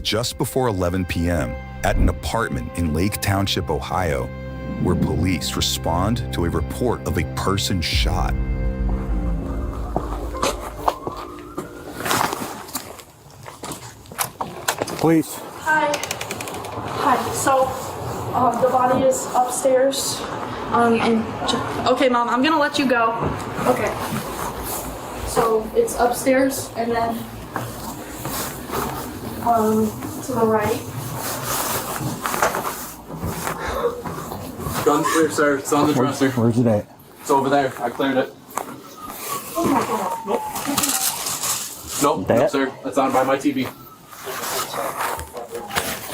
just before 11 p.m. at an apartment in Lake Township, Ohio, where police respond to a report of a person shot. Police. Hi. So, the body is upstairs. Okay, Mom, I'm gonna let you go. Okay. So it's upstairs, and then to the right. Gun's clear, sir. It's on the dresser. Where's it at? It's over there. I cleared it. Oh my God. Nope, no, sir. That's on by my TV.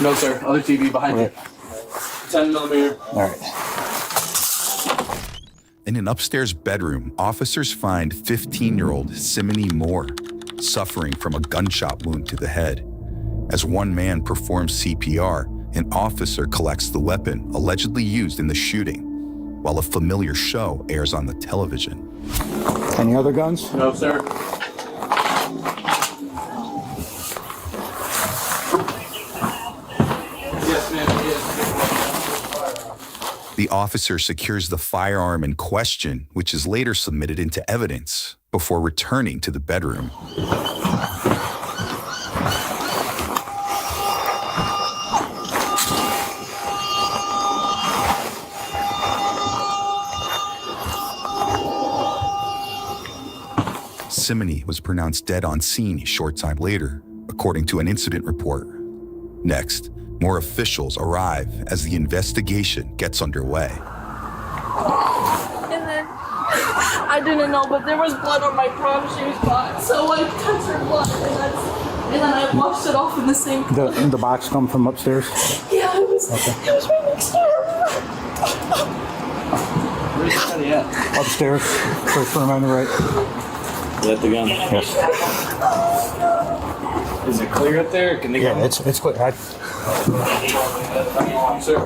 No, sir. Other TV behind you. 10 millimeter. All right. In an upstairs bedroom, officers find 15-year-old Simony Moore suffering from a gunshot wound to the head. As one man performs CPR, an officer collects the weapon allegedly used in the shooting, while a familiar show airs on the television. Any other guns? No, sir. Yes, ma'am. Yes. The officer secures the firearm in question, which is later submitted into evidence, before returning to the bedroom. Simony was pronounced dead on scene a short time later, according to an incident report. Next, more officials arrive as the investigation gets underway. And then I didn't know, but there was blood on my prom shoes box, so I touched her blood, and then I washed it off in the sink. The box come from upstairs? Yeah, it was right next door. Where's the body at? Upstairs. First room on the right. Is that the gun? Yes. Is it clear up there? Can they Yeah, it's clear. Sir.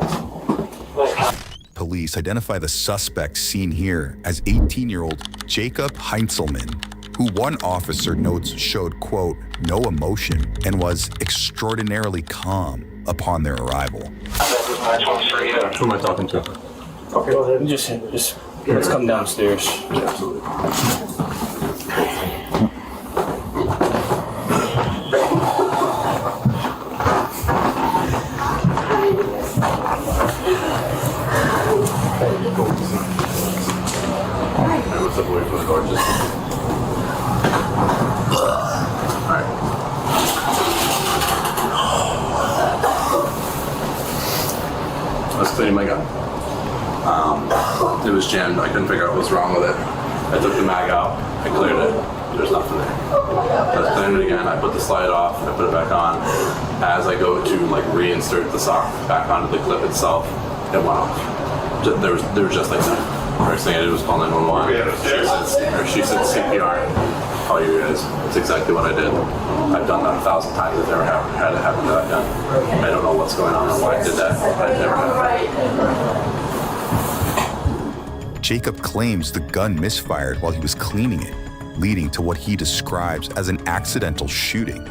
Police identify the suspect seen here as 18-year-old Jacob Heinselman, who one officer notes showed, quote, no emotion and was extraordinarily calm upon their arrival. Who am I talking to? Okay, go ahead. Just let's come downstairs. Absolutely. What's up away from the door? Just... Alright. I was cleaning my gun. It was jammed. I couldn't figure out what was wrong with it. I took the mag out. I cleared it. There's nothing there. I was cleaning it again. I put the slide off. I put it back on. As I go to reinsert the sock back onto the clip itself, it went off. There was just like that. First thing I did was call 911. She said CPR. Call you guys. That's exactly what I did. I've done that 1,000 times. I've never had it happen to that gun. I don't know what's going on or why I did that. I've never had it. Jacob claims the gun misfired while he was cleaning it, leading to what he describes as an accidental shooting.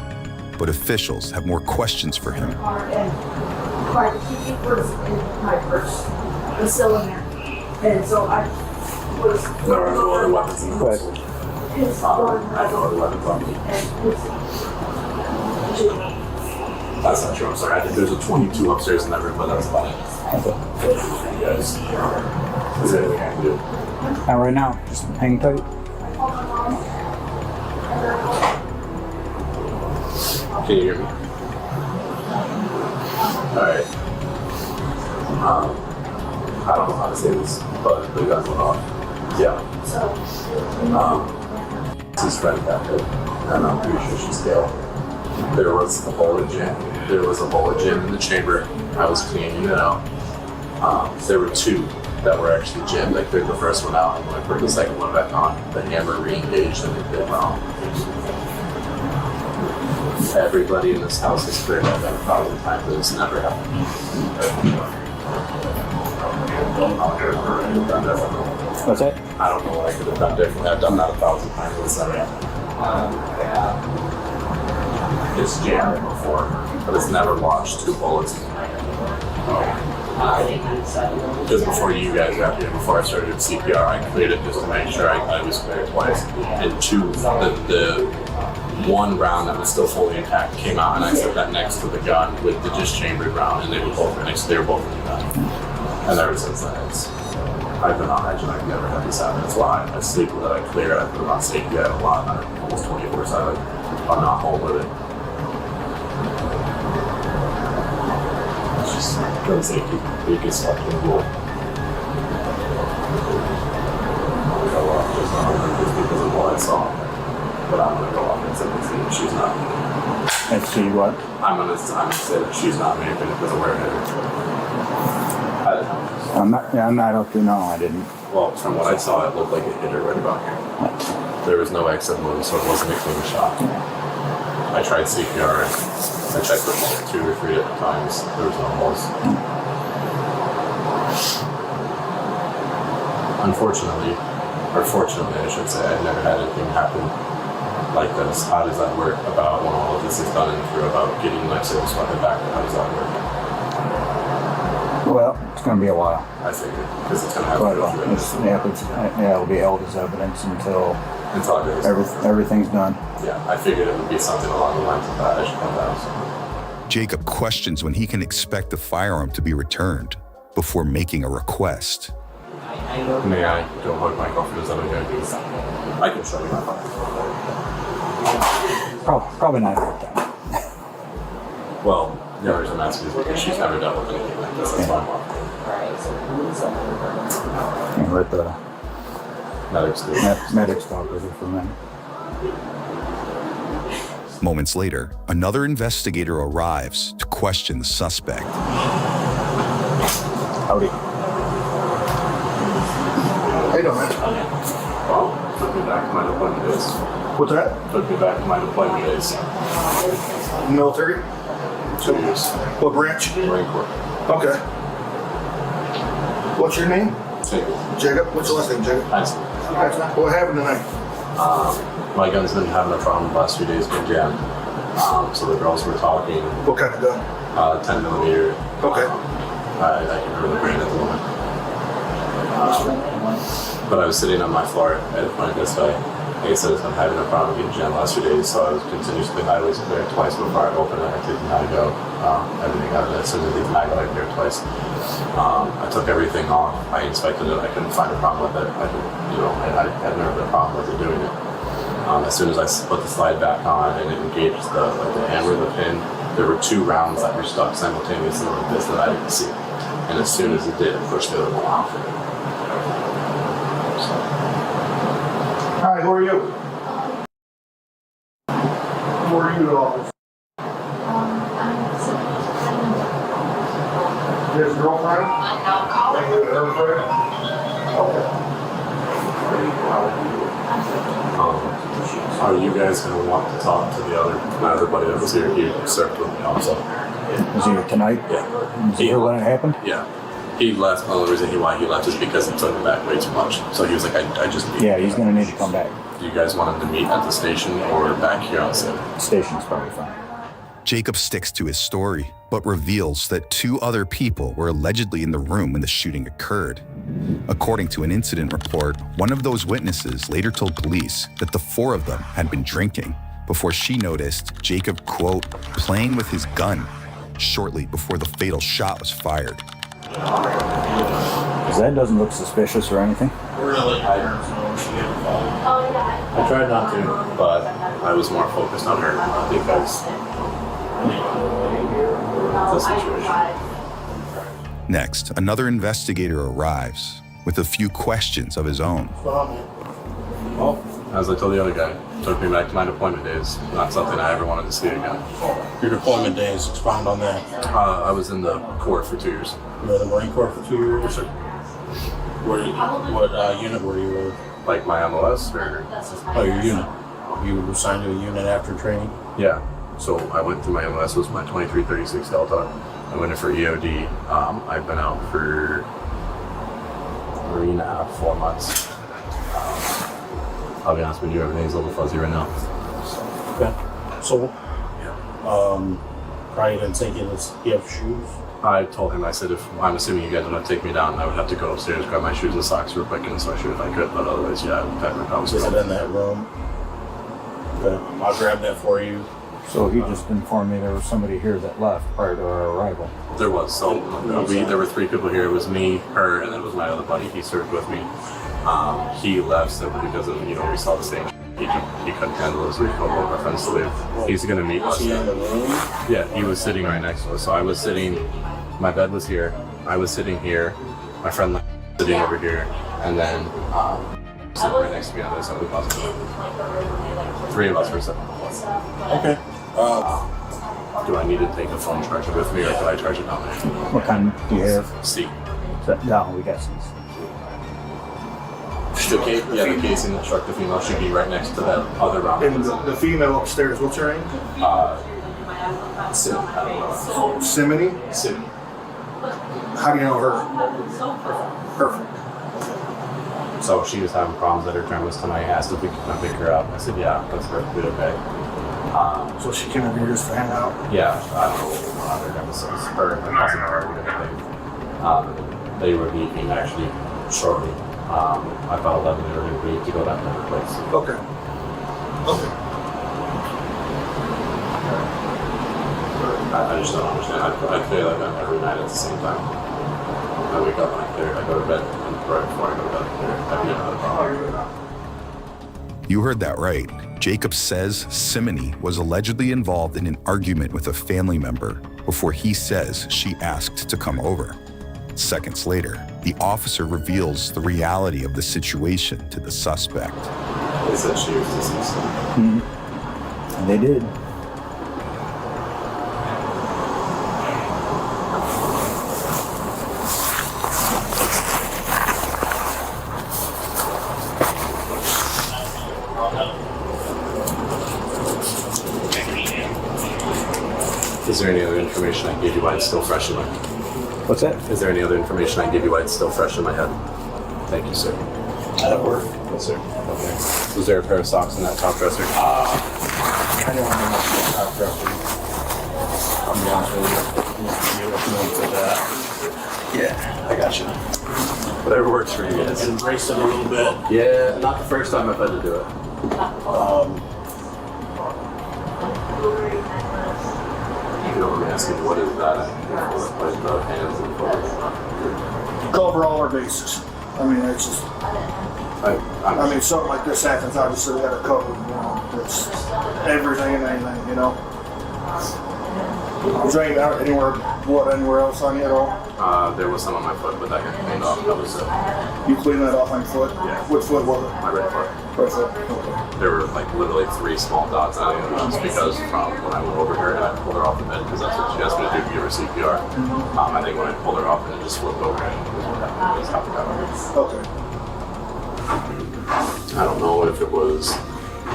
But officials have more questions for him. My key was in my purse. It was still in there. And so I was... There are no other weapons in the house. His gun. I have no other weapons on me. That's not true. I'm sorry. I think there's a 22 upstairs in that room, but that's about it. Okay. Yes. Is there anything I can do? Not right now. Just hang tight. Can you hear me? Alright. I don't know how to say this, but the guns went off. Yeah. This is friend back there, and I'm pretty sure she's dead. There was a bullet jam. There was a bullet jam in the chamber. I was cleaning it out. There were two that were actually jammed. I cleared the first one out, and when I put the second one back on, the hammer re-engaged and it did wrong. Everybody in this house has cleared that gun 1,000 times, but it's never happened. What's that? I don't know what I could have done differently. I've done that 1,000 times, but it's never happened. it's jammed before, but it's never lodged 2 bullets. Just before you guys got here, before I started CPR, I cleared it just to make sure I was cleared twice. And the one round that was still fully intact came out, and I set that next to the gun with the dischambered round, and they were both in the gun. And ever since then, I've been on edge, and I've never had this happen. That's why I sleep with it, I clear it, I put it on safety. I have a lot, almost 24/7. I'm not home with it. It's just gun safety. You get stuck in the rule. Just because of what I saw. But I'm gonna go off and say that she's not. And see what? I'm gonna say that she's not me because of where it hit her. I don't know. I'm not up to no, I didn't. Well, from what I saw, it looked like it hit her right about here. There was no exit wound, so it wasn't a clean shot. I tried CPR. I checked the pulse 2 or 3 different times. There was no pulse. Unfortunately, or fortunately, I should say, I've never had anything happen like this. How does that work about when all of this is done and through about getting my service weapon back? How does that work? Well, it's going to be a while. I figured, because it's going to have to But go through this. it'll be held as evidence until everything's done. Yeah, I figured it would be something along the lines of that. I should come down. So. Jacob questions when he can expect the firearm to be returned before making a request. May I go hug my girlfriend? Is that okay? I can show you my phone. Probably not every time. Well, the only reason I'm asking is because she's never dealt with anything like this. That's fine. And let the medics talk with her for a minute. Moments later, another investigator arrives to question the suspect. Howdy. How you doing, man? Well, took me back to my deployment days. What's that? Took me back to my deployment days. Military? 2 years. What branch? Marine Corps. Okay. What's your name? Jacob. Jacob? What's your last name, Jacob? Heinselman. What happened tonight? My gun's been having a problem the last few days, been jammed. So the girls were talking. What kind of gun? 10 millimeter. Okay. I can remember the brand at the moment. But I was sitting on my floor at a point this way. Like I said, I'm having a problem getting jammed the last few days, so I was continuously highways cleared twice before I opened it. I took the mag out, everything out of it. As soon as I leave the mag out, I cleared twice. I took everything off. I inspected it. I couldn't find a problem with it. I had never had a problem with it doing it. As soon as I put the slide back on and it engaged the hammer, the pin, there were 2 rounds that were stuck simultaneously like this that I didn't see. And as soon as it did, it pushed the other one off. Hi, who are you? Who are you at all? His girlfriend? Her friend? Okay. Are you guys going to want to talk to the other buddy that was here? He served with me also. Was he here tonight? Yeah. Was he here when it happened? Yeah. He left. The only reason why he left is because it took him back way too much. So he was like, I just need Yeah, he's going to need to come back. Do you guys want him to meet at the station or back here on set? Station's probably fine. Jacob sticks to his story, but reveals that 2 other people were allegedly in the room when the shooting occurred. According to an incident report, one of those witnesses later told police that the 4 of them had been drinking before she noticed Jacob, quote, playing with his gun shortly before the fatal shot was fired. Because that doesn't look suspicious or anything. I tried not to, but I was more focused on her because the situation. Next, another investigator arrives with a few questions of his own. Well, as I told the other guy, it took me back to my deployment days. Not something I ever wanted to see again. Your deployment days, expound on that. I was in the Corps for 2 years. You were in the Marine Corps for 2 years? What unit were you with? Like my MOS or? Oh, your unit. You were assigned to a unit after training? Yeah. So I went through my MOS, was my 2336 Delta. I went in for EOD. I've been out for 3.5, 4 months. I'll be honest with you, everything's a little fuzzy right now. Okay. So, Probably didn't think he have shoes. I told him, I said, if I'm assuming you guys want to take me down, I would have to go upstairs, grab my shoes and socks real quick and a sweatshirt if I could, but otherwise, yeah, I would pack my Is it in that room? Okay, I'll grab that for you. So he just informed me there was somebody here that left prior to our arrival. There was. So there were 3 people here. It was me, her, and then it was my other buddy. He served with me. He left simply because of, we saw the same. He couldn't handle it, so we told all of our friends to leave. He's going to meet us. Was he in the room? Yeah, he was sitting right next to us. So I was sitting, my bed was here. I was sitting here. My friend was sitting over here. And then sitting right next to me on this side of the closet. 3 of us were sitting. Okay. Do I need to take the phone charger with me or can I charge it down there? What kind do you have? C. No, we got some. The casing that struck the female should be right next to that other round. And the female upstairs, what's her name? Sim. I don't know. Simony? Sim. How do you know her? Perfect. So she was having problems at her terminus tonight. Asked if we could come pick her up. I said, yeah, that's perfectly okay. So she came over here just to hang out. Yeah, I don't know what other episodes. Her and my cousin are they were leaving actually shortly. About 11 they were going to leave to go down to her place. Okay. I just don't understand. I clear that gun every night at the same time. I wake up and I clear it. I go to bed and right before I go to bed, I clear it. That'd be another problem. You heard that right. Jacob says Simony was allegedly involved in an argument with a family member before he says she asked to come over. Seconds later, the officer reveals the reality of the situation to the suspect. They said she was deceased. And they did. Is there any other information I gave you why it's still fresh in my head? What's that? Is there any other information I gave you why it's still fresh in my head? Thank you, sir. That'll work. Yes, sir. Okay. Was there a pair of socks in that top dresser? I don't remember the top dresser. I'll be honest with you. Yeah, I got you. Whatever works for you guys. Embrace it a little bit. Yeah, not the first time I've had to do it. You know, I'm asking, what is that? What is the hands and foot? Cover all our bases. I mean, it's just, I mean, something like this happens, obviously we gotta cover, it's everything and anything, Was there anywhere else on you at all? There was some on my foot, but that got cleaned off. That was it. You cleaned that off on your foot? Yeah. Which foot was it? My right foot. Right foot, okay. There were like literally 3 small dots on it. Just because from when I went over her and I pulled her off the bed, because that's what she asked me to do to give her CPR. I think when I pulled her off and it just flipped over and it was how it got over. Okay. I don't know if it was.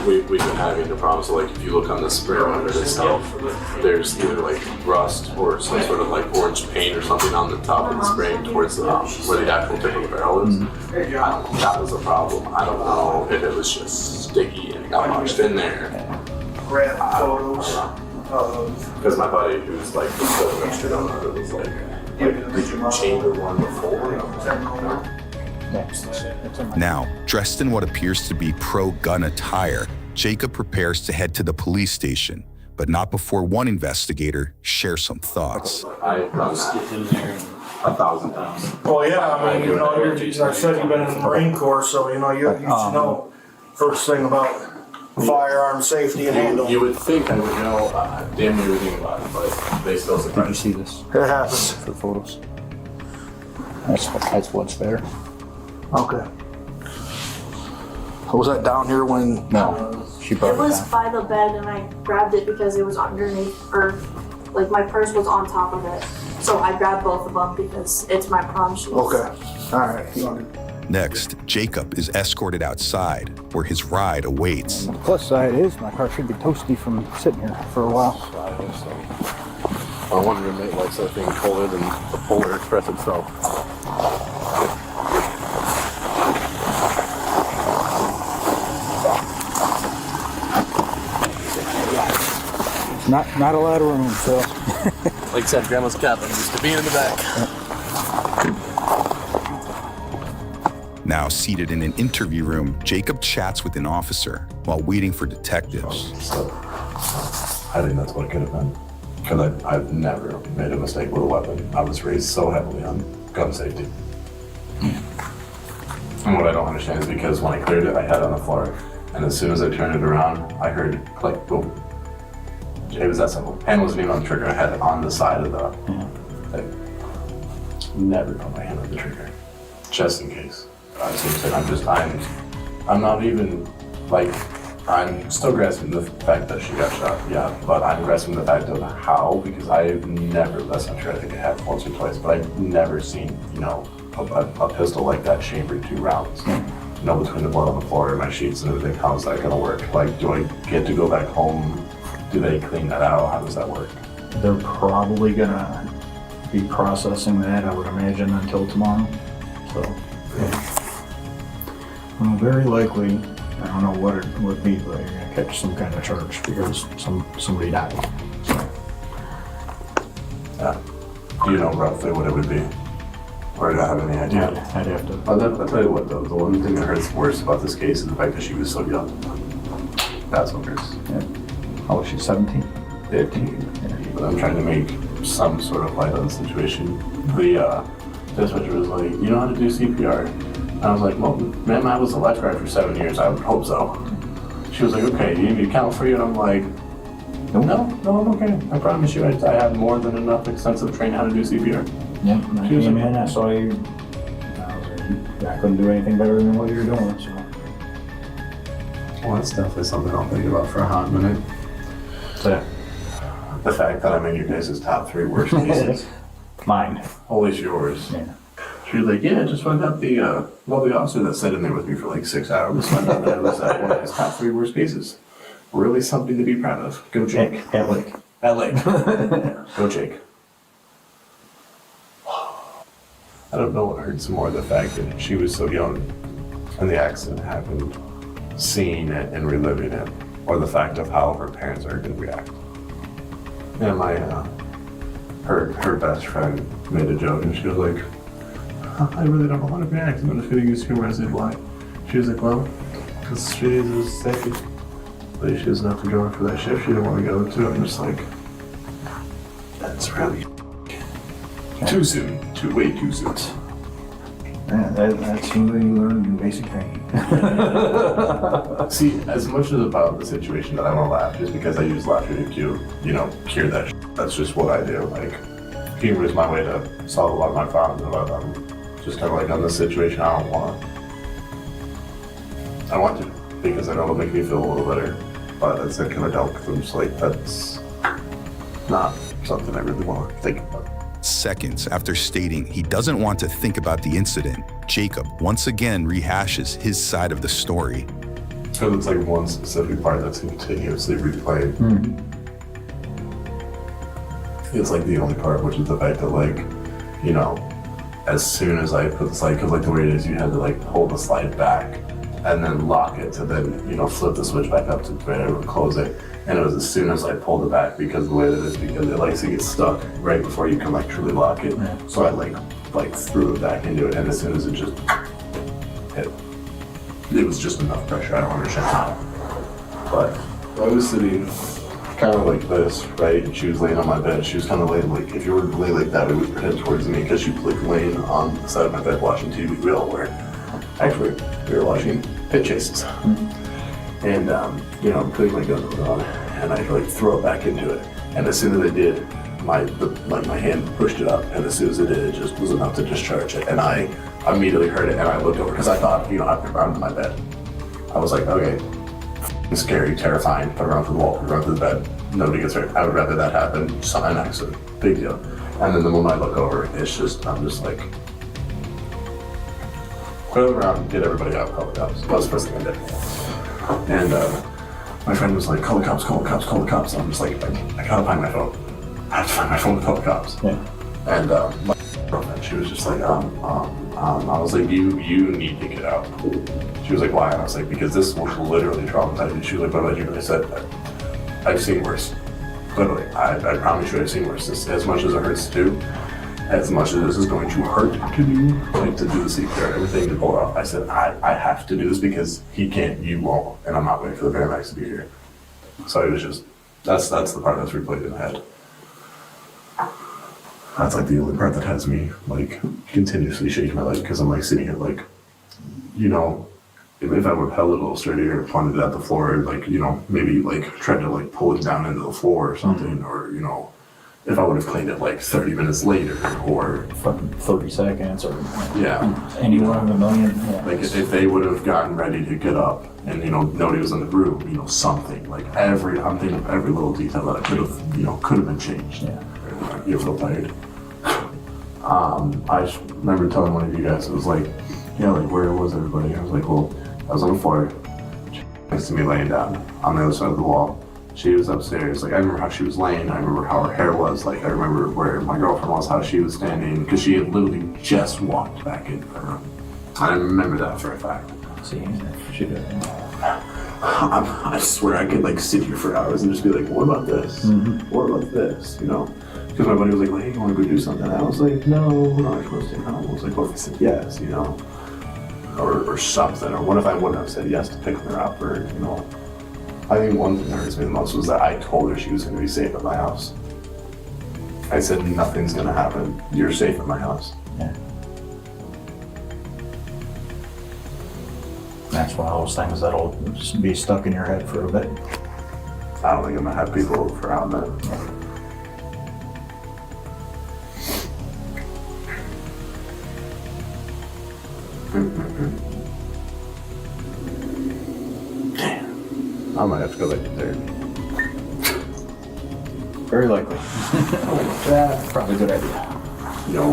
We've been having the problem. So like if you look on the spray under itself, there's either like rust or some sort of like orange paint or something on the top of the spray towards where the actual tip of the barrel is. That was a problem. I don't know if it was just sticky and got lodged in there. Grab photos Because my buddy, who's like the extra donor, was like, did you chamber one before? Now, dressed in what appears to be pro-gun attire, Jacob prepares to head to the police station, but not before one investigator shares some thoughts. I promise get in there 1,000 times. Well, yeah, I mean, I said you've been in the Marine Corps, so, you should know first thing about firearm safety and handling. You would think I would know damn near everything about it, but they still Did you surprise see this It happens. for photos? That's what's there. Okay. Was that down here when? No, she brought It was down. by the bed and I grabbed it because it was underneath, or like my purse was on top of it. So I grabbed both of them because it's my prom shoes. Okay. All right. Next, Jacob is escorted outside, where his ride awaits. The plus side is my car should be toasty from sitting here for a while. Our one roommate likes that thing colder than the Polar Express itself. Not a lot of room, so. Like I said, Grandma's cabin used to be in the back. Now seated in an interview room, Jacob chats with an officer while waiting for detectives. So I think that's what it could have been. Because I've never made a mistake with a weapon. I was raised so heavily on gun safety. And what I don't understand is because when I cleared it, I had it on the floor. And as soon as I turned it around, I heard click, boom. It was that simple. Hand wasn't even on the trigger. I had it on the side of the thing. Never put my hand on the trigger. Just in case. I'm not even, like, I'm still grasping the fact that she got shot, yeah, but I'm grasping the fact of how, because I've never, that's not true, I think I have once or twice, but I've never seen, you know, a pistol like that chambered 2 rounds. You know, between the blood on the floor and my sheets and everything, how's that gonna work? Like, do I get to go back home? Do they clean that out? How does that work? They're probably gonna be processing that, I would imagine, until tomorrow. So, well, very likely, I don't know what it would be, but you're gonna catch some kind of charge because somebody died. So, Yeah. Do you know roughly what it would be? Or do I have any idea? I'd have to. I'll tell you what though, the one thing that hurts worse about this case is the fact that she was so young. That's what hurts. Yeah. Oh, she's 17. 15. But I'm trying to make some sort of light on the situation. The dispatcher was like, you know how to do CPR? And I was like, well, ma'am, I was a lifeguard for 7 years. I would hope so. She was like, okay, do you need me to count for you? And I'm like, no, I'm okay. I promise you, I have more than enough extensive training how to do CPR. Yeah, I came in, I saw you. I couldn't do anything better than what you were doing, so. Well, that's definitely something I'll think about for a hot minute. So, The fact that I'm in your guys' top 3 worst cases. mine. Always yours. Yeah. She was like, yeah, just found out the officer that sat in there with me for like 6 hours found out that I was at one of his top 3 worst cases. Really something to be proud of. Go Jake. At Lake. At Lake. Go Jake. I don't know what hurts more, the fact that she was so young and the accident happened, seeing it and reliving it, or the fact of how her parents are going to react. And her best friend made a joke and she was like, I really don't know how to react. I'm just going to use humor. I said, why? She was like, well, because she is sick. But she doesn't have to go in for that shift she didn't want to go to. I'm just like, that's really too soon. Way too soon. Yeah, that's something you learn in basic training. See, as much as about the situation that I want to laugh, just because I use laughter to cure that That's just what I do. Like, humor is my way to solve a lot of my problems. But just kind of like on this situation, I want to, because I know it'll make me feel a little better. But it's that kind of dumb, because I'm just like, that's not something I really want to think about. Seconds after stating he doesn't want to think about the incident, Jacob once again rehashes his side of the story. So it's like one specific part that's continuously replayed. It's like the only part, which is the fact that, like, you know, as soon as I put the slide, because like the way it is, you had to like pull the slide back and then lock it to then, you know, flip the switch back up to where it would close it. And it was as soon as I pulled it back, because the way that it is, because it likes to get stuck right before you can like truly lock it. Yeah. So I like threw it back into it, and as soon as it just hit, it was just enough pressure. I don't understand how. But I was sitting kind of like this, right? And she was laying on my bed. She was kind of laying like, if you were to lay like that, it would head towards me, because she was like laying on the side of my bed watching TV. We all were. Actually, we were watching Pit Chases. And, you know, I'm putting my gun on, and I like throw it back into it. And as soon as I did, my hand pushed it up, and as soon as it did, it just was enough to discharge it. And I immediately heard it, and I looked over, because I thought, you know, I'd run to my bed. I was like, okay, scary, terrifying, put her onto the wall, put her onto the bed, nobody gets hurt. I would rather that happen, just an accident, big deal. And then the moment I look over, I'm just like, put it around, get everybody out, call the cops. That was the first thing I did. And my friend was like, call the cops, call the cops, call the cops. And I'm just like, I gotta find my phone. I have to find my phone to call the cops. Yeah. And my girlfriend, she was just like, I was like, you need to get out. She was like, why? And I was like, because this will literally traumatize you. She was like, what about you? And I said, I've seen worse. Literally, I promise you I've seen worse. As much as it hurts to do, as much as this is going to hurt to do, like to do the CPR, everything to pull off, I said, I have to do this because he can't, you won't, and I'm not waiting for the paramedics to be here. So it was just, that's the part that's replayed in my head. That's like the only part that has me like continuously shaking my leg because I'm like sitting here like, you know, if I would have held it a little straighter or pointed it at the floor, like, you know, maybe like tried to like pull it down into the floor or something, or, you know, if I would have cleaned it like 30 minutes later or Fucking 30 seconds or yeah, anywhere in a million. Yeah. like if they would have gotten ready to get up and, you know, nobody was in the room, you know, something like I'm thinking of every little detail that I could have, you know, could have been changed. Yeah. You're so tired. I just remember telling one of you guys, it was like, yeah, like where was everybody? I was like, well, I was on the floor next to me laying down on the other side of the wall. She was upstairs. Like I remember how she was laying. I remember how her hair was. Like I remember where my girlfriend was, how she was standing, because she had literally just walked back into the room. I remember that for a fact. See, she did. I swear I could like sit here for hours and just be like, what about this? Mm-hmm. What about this? You know? Because my buddy was like, well, hey, you want to go do something? And I was like, no, we're not supposed to. I was like, well, if I said yes, you know, or something. Or what if I wouldn't have said yes to picking her up? Or, you know, I think one thing that hurts me the most was that I told her she was going to be safe at my house. I said, nothing's going to happen. You're safe at my house. Yeah. That's one of those things that'll just be stuck in your head for a bit. I don't think I'm going to have people over around that. Yeah. I might have to go back to therapy. Very likely. That's probably a good idea. No.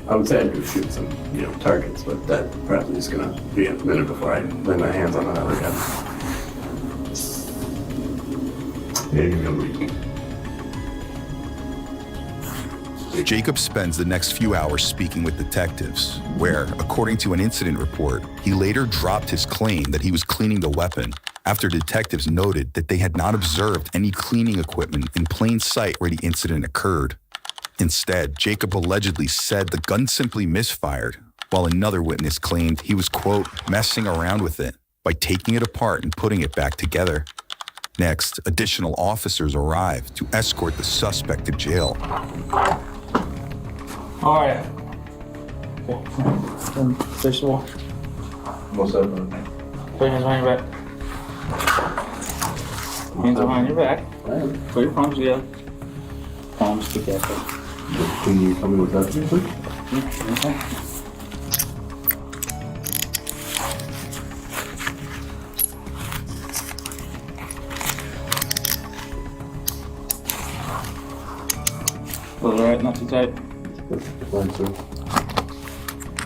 I would say I do shoot some, you know, targets, but that probably is gonna be a minute before I lay my hands on another gun. Yeah, give me a week. Jacob spends the next few hours speaking with detectives, where, according to an incident report, he later dropped his claim that he was cleaning the weapon after detectives noted that they had not observed any cleaning equipment in plain sight where the incident occurred. Instead, Jacob allegedly said the gun simply misfired, while another witness claimed he was, quote, messing around with it by taking it apart and putting it back together. Next, additional officers arrived to escort the suspect to jail. All right. Okay. Face the wall. What's up? Put your hands behind your back. Hands behind your back. Put your palms together. Palms together. Can you tell me what's happening, please? Okay. Close it right, not too tight. Fine, sir.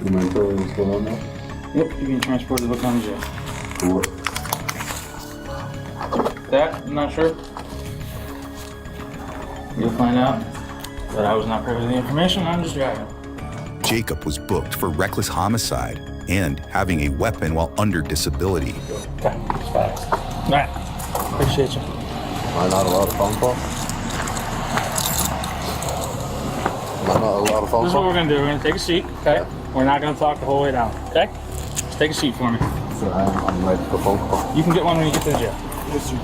You mind telling me what's going on now? Yep, you can transport the book on jail. For what? That, I'm not sure. You'll find out. But I was not privy to the information, I'm just driving. Jacob was booked for reckless homicide and having a weapon while under disability. Okay, it's fast. All right, appreciate you. Am I not allowed a phone call? Am I not allowed a phone This is what we're gonna do. We're gonna take a seat, okay? We're not gonna talk the whole way down, okay? Just take a seat for me. So I'm ready for a phone call. You can get one when you get to the jail. Yes, sir.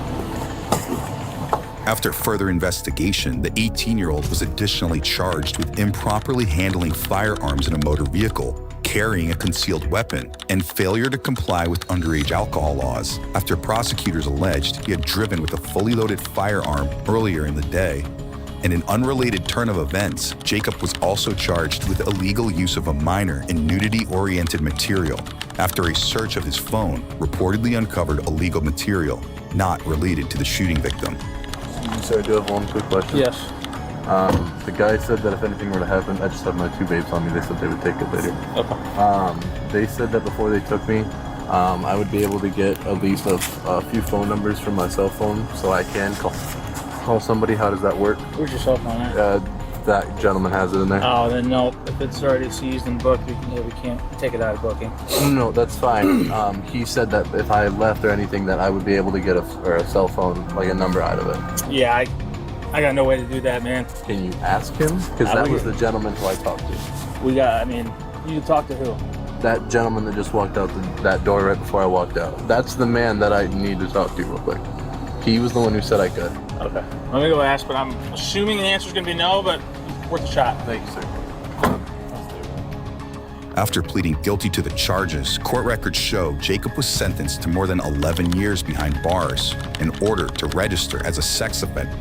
After further investigation, the 18-year-old was additionally charged with improperly handling firearms in a motor vehicle, carrying a concealed weapon, and failure to comply with underage alcohol laws after prosecutors alleged he had driven with a fully loaded firearm earlier in the day. In an unrelated turn of events, Jacob was also charged with illegal use of a minor in nudity-oriented material after a search of his phone reportedly uncovered illegal material not related to the shooting victim. So I do have one quick question. Yes. The guy said that if anything were to happen, I just have my two babes on me. They said they would take it later. Okay. They said that before they took me, I would be able to get at least a few phone numbers from my cell phone so I can call somebody. How does that work? Where's your cell phone at? that gentleman has it in there. Oh, then no. If it's already seized and booked, we can't take it out of booking. No, that's fine. He said that if I left or anything, that I would be able to get a cell phone, like a number out of it. Yeah, I got no way to do that, man. Can you ask him? Because that was the gentleman who I talked to. You talk to who? That gentleman that just walked out that door right before I walked out. That's the man that I need to talk to real quick. He was the one who said I could. Okay. Let me go ask, but I'm assuming the answer's going to be no, but worth a shot. Thank you, sir. After pleading guilty to the charges, court records show Jacob was sentenced to more than 11 years behind bars in order to register as a sex offender